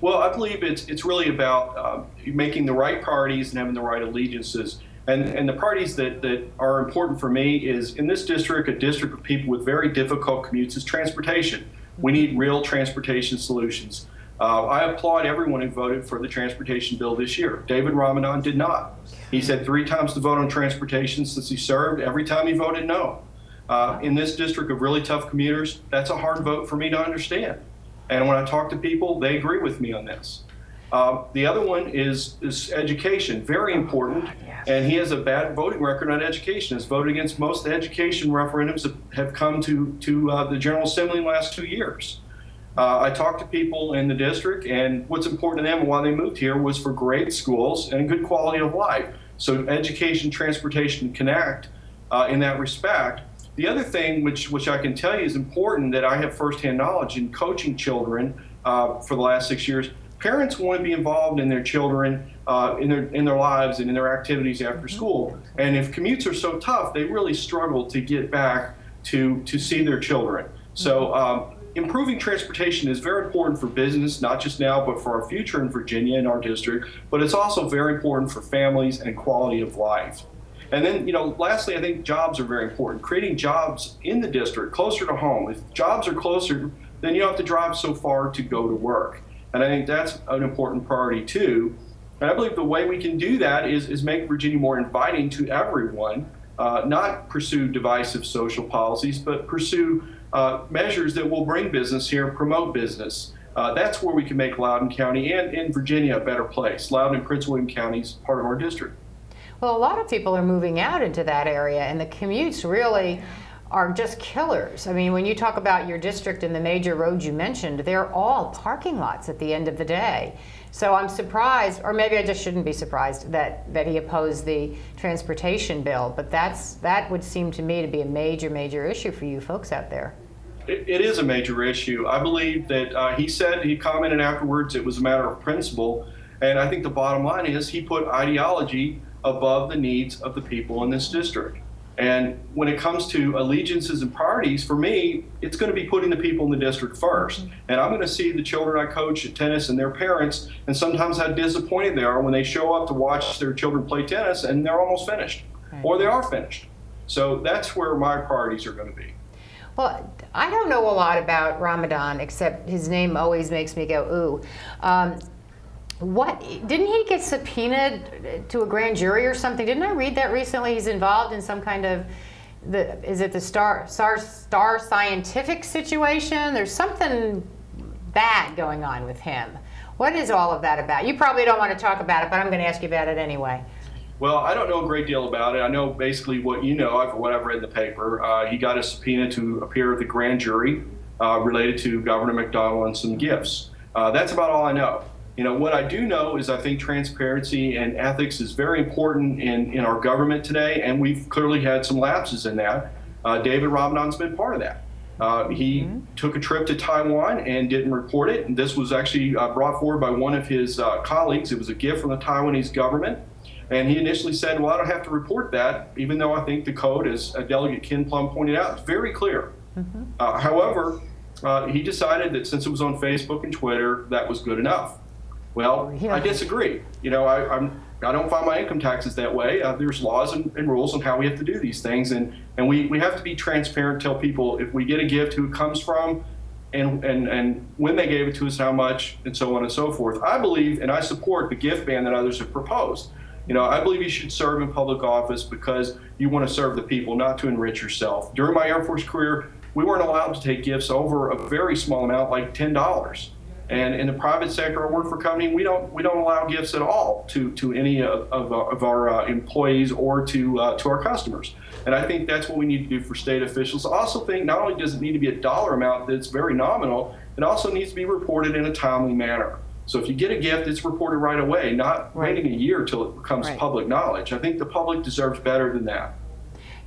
Well, I believe it's really about making the right priorities and having the right allegiances. And the parties that are important for me is, in this district, a district of people with very difficult commutes, is transportation. We need real transportation solutions. I applaud everyone who voted for the transportation bill this year. David Ramadan did not. He's had 3 times to vote on transportation since he served. Every time he voted no. In this district of really tough commuters, that's a hard vote for me to understand. And when I talk to people, they agree with me on this. The other one is education, very important, and he has a bad voting record on education. Has voted against most education referendums that have come to the General Assembly in the last 2 years. I talked to people in the district, and what's important to them and why they moved here was for great schools and good quality of life. So education, transportation, connect in that respect. The other thing which I can tell you is important, that I have firsthand knowledge in coaching children for the last 6 years. parents want to be involved in their children, in their lives and in their activities after school. And if commutes are so tough, they really struggle to get back to see their children. So improving transportation is very important for business, not just now, but for our future in Virginia and our district. But it's also very important for families and quality of life. And then, lastly, I think jobs are very important. Creating jobs in the district, closer to home. If jobs are closer, then you don't have to drive so far to go to work. And I think that's an important priority too. And I believe the way we can do that is make Virginia more inviting to everyone, not pursue divisive social policies, but pursue measures that will bring business here, promote business. That's where we can make Loudoun County and in Virginia a better place. Loudoun and Prince William counties, part of our district.
Well, a lot of people are moving out into that area, and the commutes really are just killers. I mean, when you talk about your district and the major roads you mentioned, they're all parking lots at the end of the day. So I'm surprised, or maybe I just shouldn't be surprised, that he opposed the transportation bill, but that would seem to me to be a major issue for you folks out there.
It is a major issue. I believe that he commented afterwards it was a matter of principle, and I think the bottom line is he put ideology above the needs of the people in this district. And when it comes to allegiances and priorities, for me, it's going to be putting the people in the district first. And I'm going to see the children I coach at tennis and their parents, and sometimes how disappointed they are when they show up to watch their children play tennis and they're almost finished, or they are finished. So that's where my priorities are going to be.
Well, I don't know a lot about Ramadan, except his name always makes me go, ooh. Didn't he get subpoenaed to a grand jury or something? Didn't I read that recently? He's involved in some kind of, is it the Star Scientific situation? There's something bad going on with him. What is all of that about? You probably don't want to talk about it, but I'm going to ask you about it anyway.
Well, I don't know a great deal about it. I know basically what you know, what I've read in the paper. He got a subpoena to appear at the grand jury related to Governor McDonnell and some gifts. That's about all I know. What I do know is I think transparency and ethics is very important in our government today, and we've clearly had some lapses in that. David Ramadan's been part of that. He took a trip to Taiwan and didn't report it, and this was actually brought forward by one of his colleagues. It was a gift from the Taiwanese government, and he initially said, well, I don't have to report that, even though I think the code, as Delegate Ken Plum pointed out, is very clear. However, he decided that since it was on Facebook and Twitter, that was good enough. Well, I disagree. I don't file my income taxes that way. There's laws and rules on how we have to do these things, and we have to be transparent, tell people if we get a gift, who it comes from, and when they gave it to us, how much, and so on and so forth. I believe, and I support the gift ban that others have proposed. I believe you should serve in public office because you want to serve the people, not to enrich yourself. During my Air Force career, we weren't allowed to take gifts over a very small amount, like $10. And in the private sector, I work for a company, we don't allow gifts at all to any of our employees or to our customers. And I think that's what we need to do for state officials. I also think not only does it need to be a dollar amount that's very nominal, it also needs to be reported in a timely manner. So if you get a gift, it's reported right away, not waiting a year till it becomes public knowledge. I think the public deserves better than that.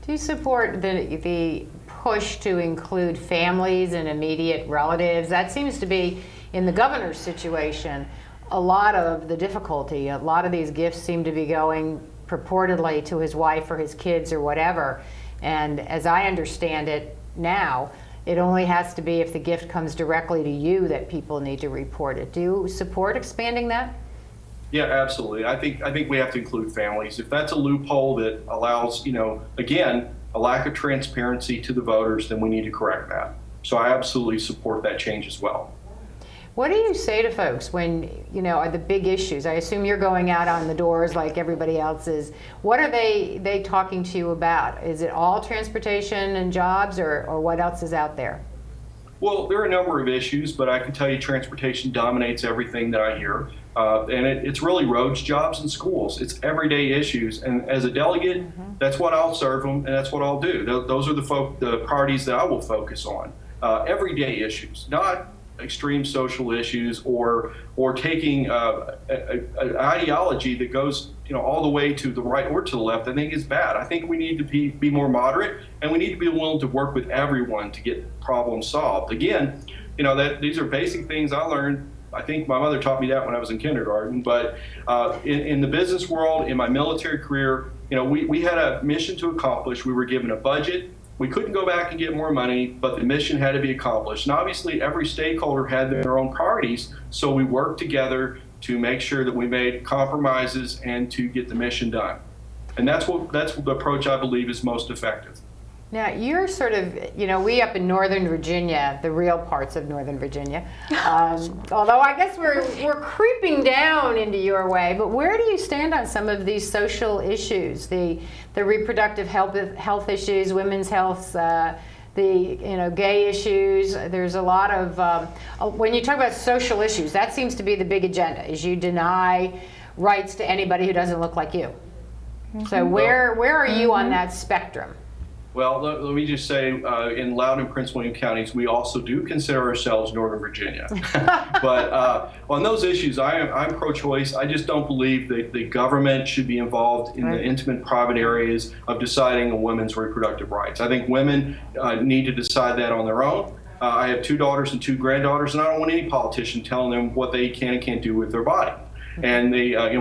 Do you support the push to include families and immediate relatives? That seems to be, in the governor's situation, a lot of the difficulty. A lot of these gifts seem to be going purportedly to his wife or his kids or whatever. And as I understand it now, it only has to be if the gift comes directly to you that people need to report it. Do you support expanding that?
Yeah, absolutely. I think we have to include families. If that's a loophole that allows, again, a lack of transparency to the voters, then we need to correct that. So I absolutely support that change as well.
What do you say to folks when, are the big issues? I assume you're going out on the doors like everybody else is. What are they talking to you about? Is it all transportation and jobs, or what else is out there?
Well, there are a number of issues, but I can tell you transportation dominates everything that I hear. And it's really roads, jobs, and schools. It's everyday issues. And as a delegate, that's what I'll serve them, and that's what I'll do. Those are the priorities that I will focus on. Everyday issues, not extreme social issues or taking an ideology that goes all the way to the right or to the left. I think is bad. I think we need to be more moderate, and we need to be willing to work with everyone to get problems solved. Again, that these are basic things I learned I think my mother taught me that when I was in kindergarten. But in the business world, in my military career, we had a mission to accomplish. We were given a budget. We couldn't go back and get more money, but the mission had to be accomplished. And obviously, every stakeholder had their own priorities, so we worked together to make sure that we made compromises and to get the mission done. And that's the approach I believe is most effective.
Now, you're sort of, we up in Northern Virginia, the real parts of Northern Virginia, although I guess we're creeping down into your way, but where do you stand on some of these social issues, the reproductive health issues, women's health, the gay issues? There's a lot of, when you talk about social issues, that seems to be the big agenda, is you deny rights to anybody who doesn't look like you. Mm-hmm. So where are you on that spectrum?
Well, let me just say, in Loudoun and Prince William counties, we also do consider ourselves Northern Virginia. But on those issues, I'm pro-choice. I just don't believe that the government should be involved in the intimate, private areas of deciding a woman's reproductive rights. I think women need to decide that on their own. I have 2 daughters and 2 granddaughters, and I don't want any politician telling them what they can and can't do with their body. And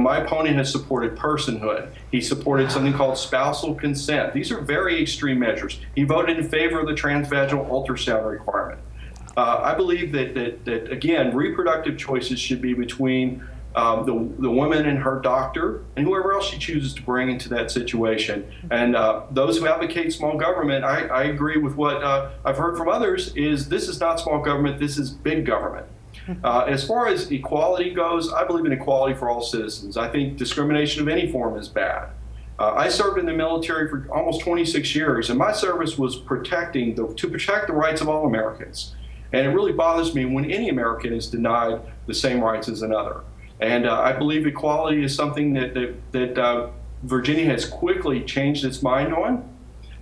my opponent has supported personhood. He supported something called spousal consent. These are very extreme measures. He voted in favor of the transvaginal ultrasound requirement. I believe that again, reproductive choices should be between the woman and her doctor and whoever else she chooses to bring into that situation. And those who advocate small government, I agree with what I've heard from others, is this is not small government, this is big government. As far as equality goes, I believe in equality for all citizens. I think discrimination of any form is bad. I served in the military for almost 26 years, and my service was to protect the rights of all Americans. And it really bothers me when any American is denied the same rights as another. And I believe equality is something that Virginia has quickly changed its mind on.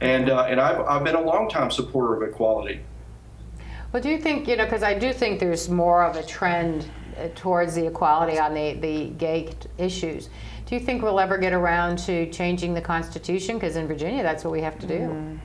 And I've been a longtime supporter of equality.
Well, do you think, because I do think there's more of a trend towards the equality on the gay issues. Do you think we'll ever get around to changing the Constitution? Because in Virginia, that's what we have to do. Mm.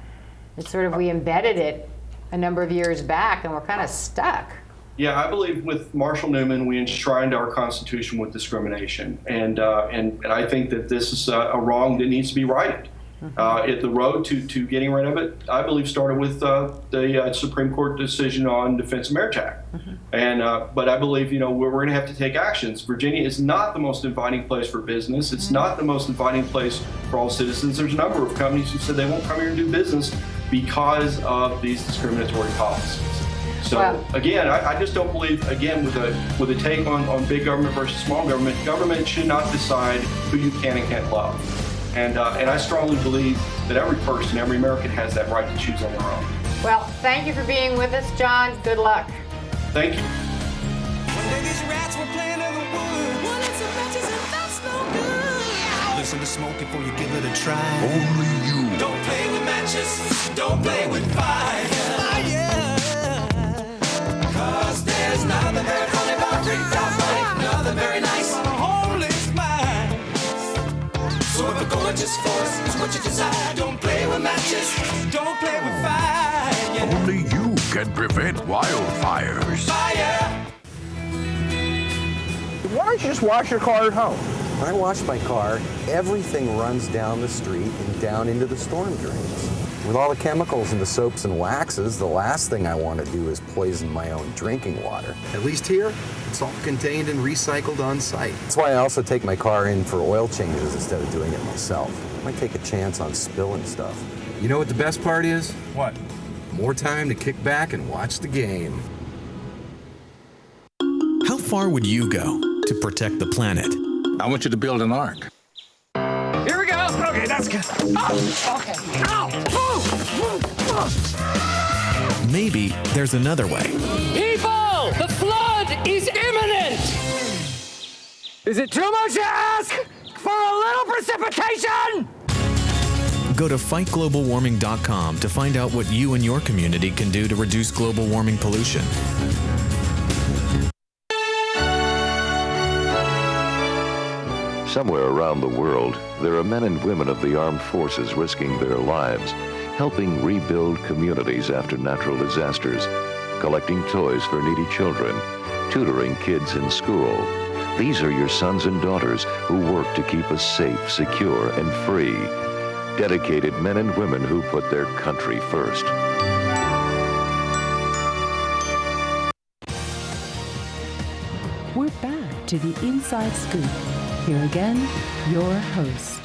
It's sort of, we embedded it a number of years back, and we're kind of stuck.
Yeah, I believe with Marshall Newman, we enshrined our Constitution with discrimination. And I think that this is a wrong that needs to be righted. The road to getting rid of it, I believe, started with the Supreme Court decision on Defense of Marriage Act. And but I believe we're going to have to take actions. Virginia is not the most inviting place for business. It's not the most inviting place for all citizens. There's a number of companies who said they won't come here and do business because of these discriminatory policies. So again, I just don't believe, again, with a take on big government versus small government, government should not decide who you can and can't love. And I strongly believe that every person, every American has that right to choose on their own.
Well, thank you for being with us, John. Good luck.
Thank you.
One day these rats were playing in the woods. One of some matches and that's no good. Listen to smoke before you give it a try.
Only you.
Don't play with matches. Don't play with fire. Cause there's nothing very funny about nothing very nice. So if a gorgeous force is what you desire, don't play with matches, don't play with fire. Yeah.
Only you can prevent wildfires.
Fire!
Why don't you just wash your car at home?
When I wash my car, everything runs down the street and down into the storm drains. With all the chemicals in the soaps and waxes, the last thing I want to do is poison my own drinking water. At least here, it's all contained and recycled on site. That's why I also take my car in for oil changes instead of doing it myself. I might take a chance on spilling stuff. You know what the best part is?
What?
More time to kick back and watch the game.
How far would you go to protect the planet?
I want you to build an ark.
Here we go. Okay, that's good. Oh, okay. Ow!
Maybe there's another way.
People, the flood is imminent!
Is it too much to ask for a little precipitation?
Go to fightglobalwarming.com to find out what you and your community can do to reduce global warming pollution.
Somewhere around the world, there are men and women of the armed forces risking their lives, helping rebuild communities after natural disasters, collecting toys for needy children, tutoring kids in school. These are your sons and daughters who work to keep us safe, secure, and free. Dedicated men and women who put their country first.
We're back to the Inside Scoop. Here again, your host.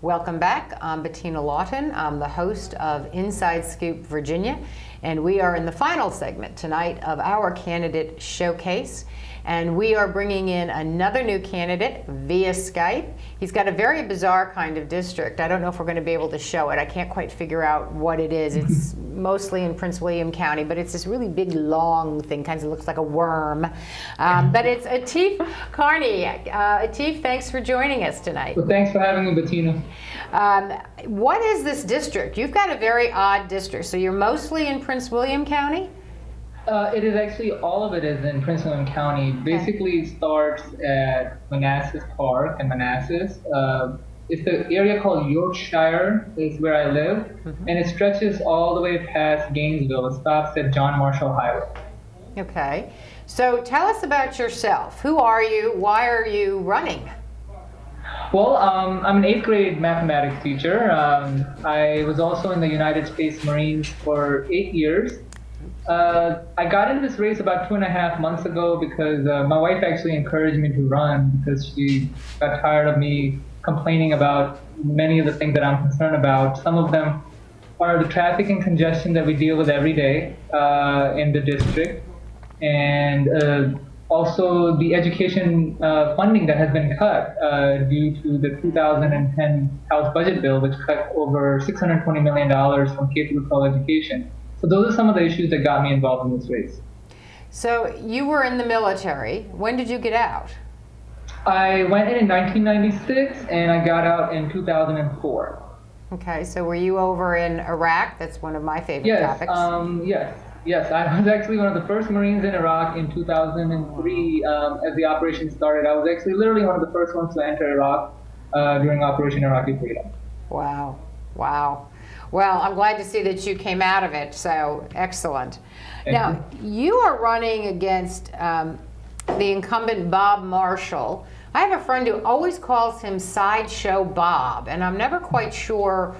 Welcome back. I'm Bettina Lawton. I'm the host of Inside Scoop Virginia, and we are in the final segment tonight of our candidate showcase. And we are bringing in another new candidate via Skype. He's got a very bizarre kind of district. I don't know if we're going to be able to show it. I can't quite figure out what it is. It's mostly in Prince William County, but it's this really big, long thing, kind of looks like a worm. But it's Atif Quarni. Atif, thanks for joining us tonight.
Well, thanks for having me, Bettina.
What is this district? You've got a very odd district. So you're mostly in Prince William County?
It is actually, all of it is in Prince William County. Basically, it starts at Manassas Park in Manassas. It's the area called Yorkshire is where I live, and it stretches all the way past Gainesville. It stops at John Marshall Highway.
Okay. So tell us about yourself. Who are you? Why are you running?
Well, I'm an 8th grade mathematics teacher. I was also in the United States Marines for 8 years. I got into this race about 2.5 months ago because my wife actually encouraged me to run because she got tired of me complaining about many of the things that I'm concerned about. Some of them are the traffic and congestion that we deal with every day in the district, and also the education funding that has been cut due to the 2010 House budget bill, which cut over $620 million from K-12 education. So those are some of the issues that got me involved in this race.
So you were in the military. When did you get out?
I went in 1996 and I got out in 2004.
Okay, so were you over in Iraq? That's one of my favorite topics.
Yes. I was actually one of the first Marines in Iraq in 2003 as the operation started. I was actually literally one of the first ones to enter Iraq during Operation Iraqi Freedom.
Wow. Well, I'm glad to see that you came out of it, so excellent. Now, you are running against the incumbent Bob Marshall. I have a friend who always calls him Sideshow Bob, and I'm never quite sure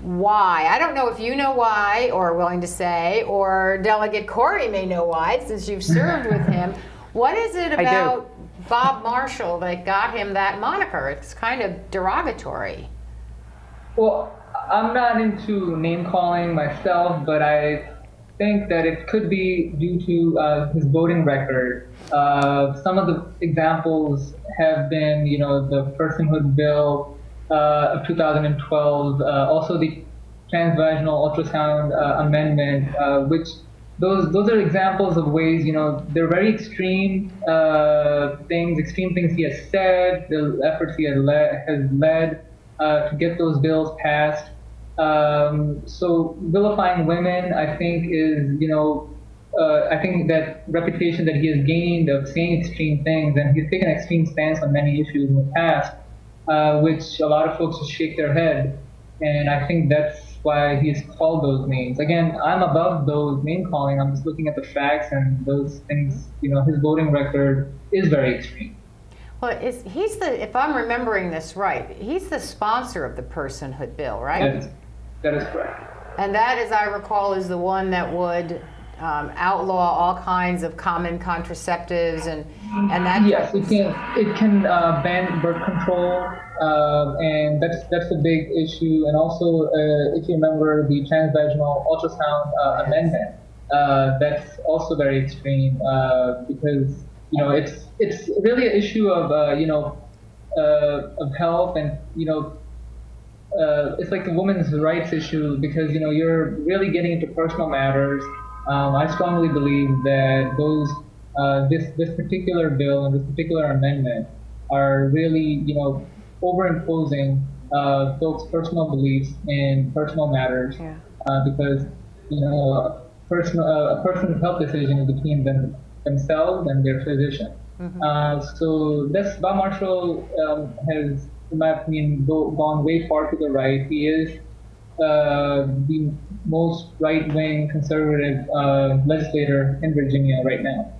why. I don't know if you know why or are willing to say, or Delegate Kory may know why, since you've served with him. What is it about Bob Marshall that got him that moniker? It's kind of derogatory.
Well, I'm not into name calling myself, but I think that it could be due to his voting record. Some of the examples have been, the personhood bill of 2012, also the transvaginal ultrasound amendment, which those are examples of ways, they're very extreme things he has said, the efforts he has led to get those bills passed. So vilifying women, I think, is, I think that reputation that he has gained of saying extreme things, and he's taken an extreme stance on many issues in the past, which a lot of folks just shake their head. And I think that's why he's called those names. Again, I'm above those name calling. I'm just looking at the facts and those things, his voting record is very extreme.
Well, if I'm remembering this right, he's the sponsor of the personhood bill, right?
That is correct.
And that, as I recall, is the one that would outlaw all kinds of common contraceptives and that.
Yes, it can ban birth control, and that's a big issue. And also, if you remember the transvaginal ultrasound amendment, that's also very extreme because it's really an issue of health, and it's like a women's rights issue because you're really getting into personal matters. I strongly believe that this particular bill and this particular amendment are really overimposing folks' personal beliefs in personal matters, because a person's health decision is between themselves and their physician. So Bob Marshall has, in my opinion, gone way far to the right. He is the most right-wing conservative legislator in Virginia right now.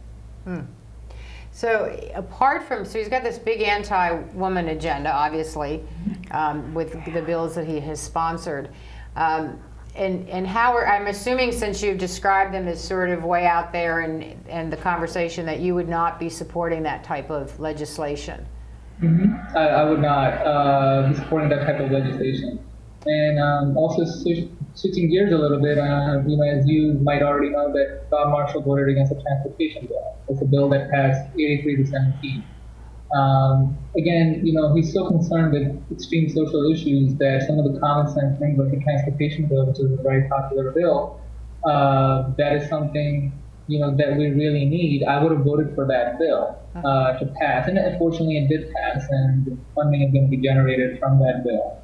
So apart from, so he's got this big anti-woman agenda, obviously, with the bills that he has sponsored. And how I'm assuming, since you've described them as sort of way out there and the conversation, that you would not be supporting that type of legislation.
I would not be supporting that type of legislation. And also switching gears a little bit, as you might already know, that Bob Marshall voted against the transportation bill. It's a bill that passed 83-17. Again, he's so concerned with extreme social issues that some of the common sense things like the transportation bill, which is a very popular bill, that is something, that we really need. I would have voted for that bill to pass. And unfortunately, it did pass, and the funding is going to be generated from that bill.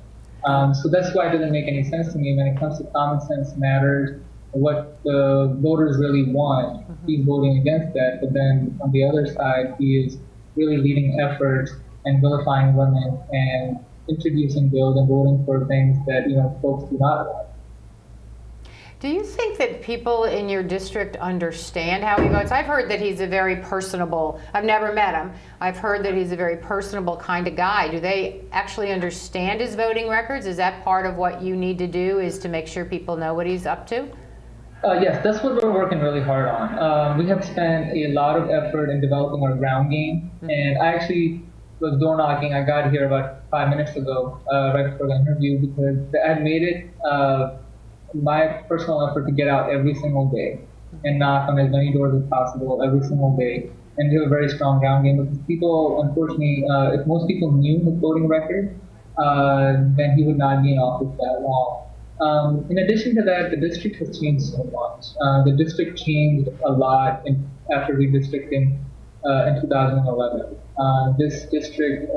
So that's why it doesn't make any sense to me when it comes to common sense matters, what the voters really want. He's voting against that, but then on the other side, he is really leading efforts and vilifying women and introducing bills and voting for things that folks do not want.
Do you think that people in your district understand how he votes? I've heard that he's a very personable, I've never met him, I've heard that he's a very personable kind of guy. Do they actually understand his voting records? Is that part of what you need to do, is to make sure people know what he's up to?
Yes, that's what we're working really hard on. We have spent a lot of effort in developing our ground game, and I actually was door knocking. I got here about 5 minutes ago, right before the interview, because I had made it my personal effort to get out every single day and knock on as many doors as possible every single day, and do a very strong ground game, because people, unfortunately, if most people knew his voting record, then he would not be in office that long. In addition to that, the district has changed so much. The district changed a lot after redistricting in 2011. This district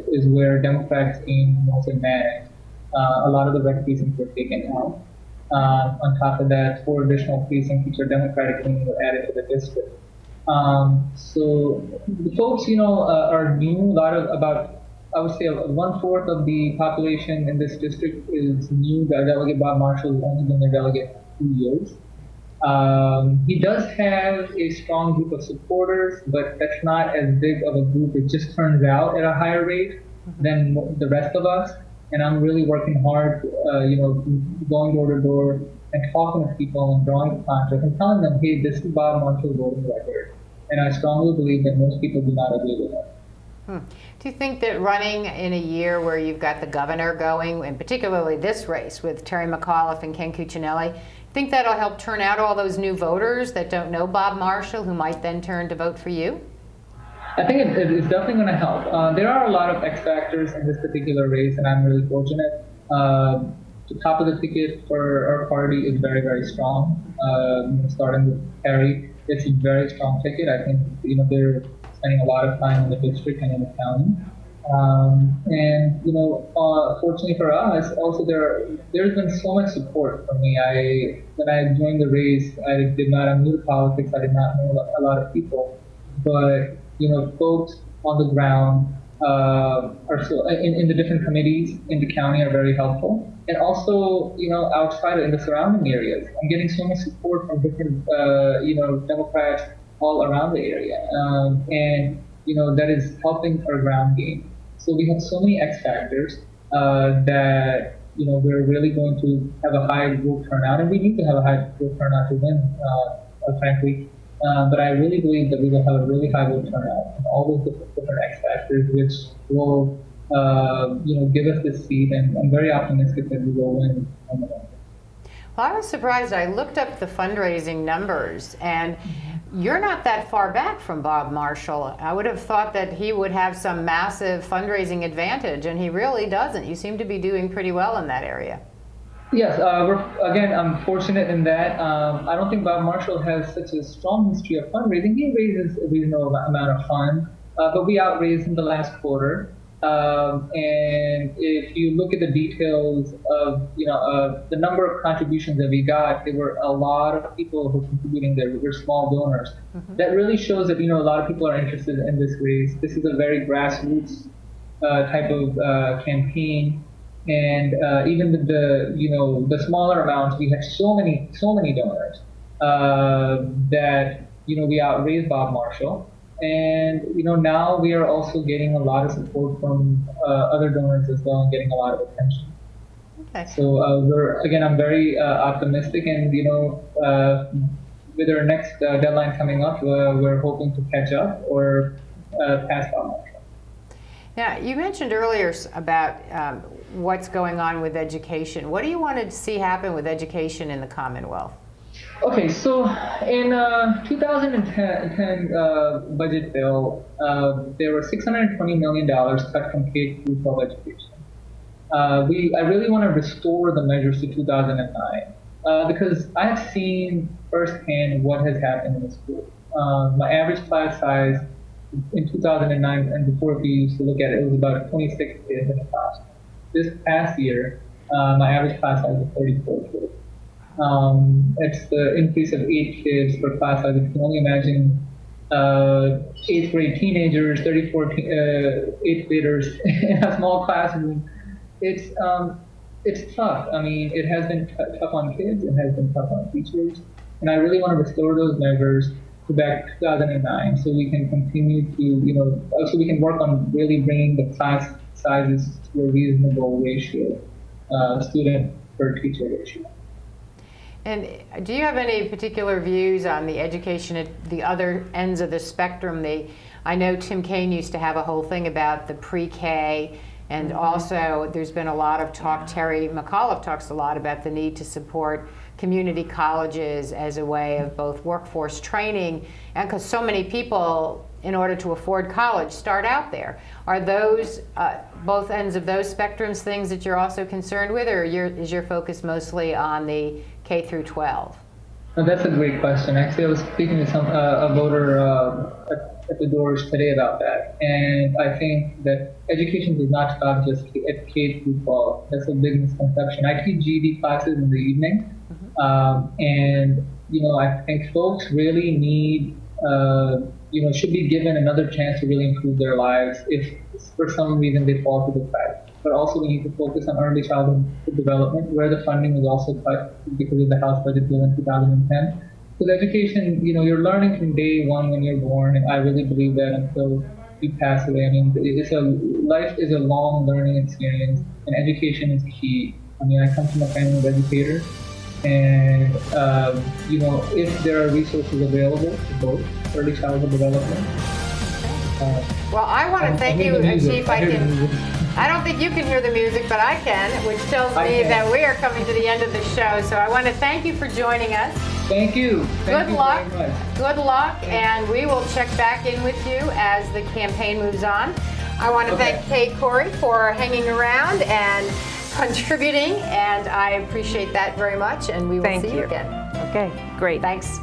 is where Democrats aim most advantage. A lot of the red precincts were taken out. On top of that, 4 additional precincts which are Democratic leaning were added to the district. So the folks, are new. A lot of about, I would say, 1/4 of the population in this district is new. Delegate Bob Marshall has only been their delegate for 2 years. He does have a strong group of supporters, but that's not as big of a group. It just turns out at a higher rate than the rest of us. And I'm really working hard, going door to door and talking to people and drawing the contract and telling them, hey, this is Bob Marshall's voting record. And I strongly believe that most people do not agree with it.
Do you think that running in a year where you've got the governor going, and particularly this race with Terry McAuliffe and Ken Cuccinelli, think that'll help turn out all those new voters that don't know Bob Marshall, who might then turn to vote for you?
I think it's definitely going to help. There are a lot of X factors in this particular race, and I'm really fortunate. The top of the ticket for our party is very, very strong. Starting with Terry, it's a very strong ticket. I think they're spending a lot of time in the district and in the county. Fortunately for us, also there's been so much support for me. When I joined the race, I'm new to politics. I did not know a lot of people, but folks on the ground are so in the different committees in the county are very helpful, and also outside in the surrounding areas. I'm getting so much support from different Democrats all around the area, and that is helping our ground game. So we have so many X factors that we're really going to have a high vote turnout, and we need to have a high vote turnout to win, frankly. But I really believe that we will have a really high vote turnout and all those different X factors, which will, give us this seat. And I'm very optimistic that we will win.
Well, I was surprised. I looked up the fundraising numbers, and you're not that far back from Bob Marshall. I would have thought that he would have some massive fundraising advantage, and he really doesn't. You seem to be doing pretty well in that area.
Yes, I'm fortunate in that. I don't think Bob Marshall has such a strong history of fundraising. He raises a reasonable amount of funds, but we outraised in the last quarter. And if you look at the details of the number of contributions that we got, there were a lot of people who were contributing there. We were small donors. That really shows that a lot of people are interested in this race. This is a very grassroots type of campaign. And even with the smaller amounts, we had so many donors that we outraised Bob Marshall. And, now we are also getting a lot of support from other donors as well and getting a lot of attention.
Okay.
So I'm very optimistic, and, with our next deadline coming up, we're hoping to catch up or pass Bob Marshall.
Now, you mentioned earlier about what's going on with education. What do you want to see happen with education in the Commonwealth?
Okay, so in 2010 budget bill, there were $620 million cut from K through 12 education. I really want to restore the measures to 2009 because I have seen firsthand what has happened in the school. My average class size in 2009, and before we used to look at it, it was about 26 kids in a class. This past year, my average class size was 34 kids. It's the increase of 8 kids per class size. You can only imagine 8th grade teenagers, 34 8th graders in a small classroom. It's tough. I mean, it has been tough on kids. It has been tough on teachers. And I really want to restore those measures to back to 2009 so we can continue to, so we can work on really bringing the class sizes to a reasonable ratio, student per teacher ratio.
And do you have any particular views on the education at the other ends of the spectrum? I know Tim Kaine used to have a whole thing about the pre-K, and also there's been a lot of talk, Terry McAuliffe talks a lot about the need to support community colleges as a way of both workforce training, and because so many people, in order to afford college, start out there. Are those, both ends of those spectrums, things that you're also concerned with, or is your focus mostly on the K through 12?
No, that's a great question. Actually, I was speaking to a voter at the doors today about that, and I think that education does not stop just at K through 12. That's a big misconception. I teach GED classes in the evening, and I think folks really need, should be given another chance to really improve their lives if for some reason they fall to the cracks. But also we need to focus on early childhood development, where the funding was also cut because of the House budget bill in 2010. So the education, you're learning from day one when you're born, and I really believe that until you pass away. I mean, life is a long learning experience, and education is key. I mean, I come from a family of educators, and if there are resources available for both early childhood development.
Well, I want to thank you, Chief. I don't think you can hear the music, but I can, which tells me that we are coming to the end of the show. So I want to thank you for joining us.
Thank you.
Good luck. Good luck, and we will check back in with you as the campaign moves on. I want to thank Kaye Kory for hanging around and contributing, and I appreciate that very much, and we will see you again.
Okay, great.
Thanks.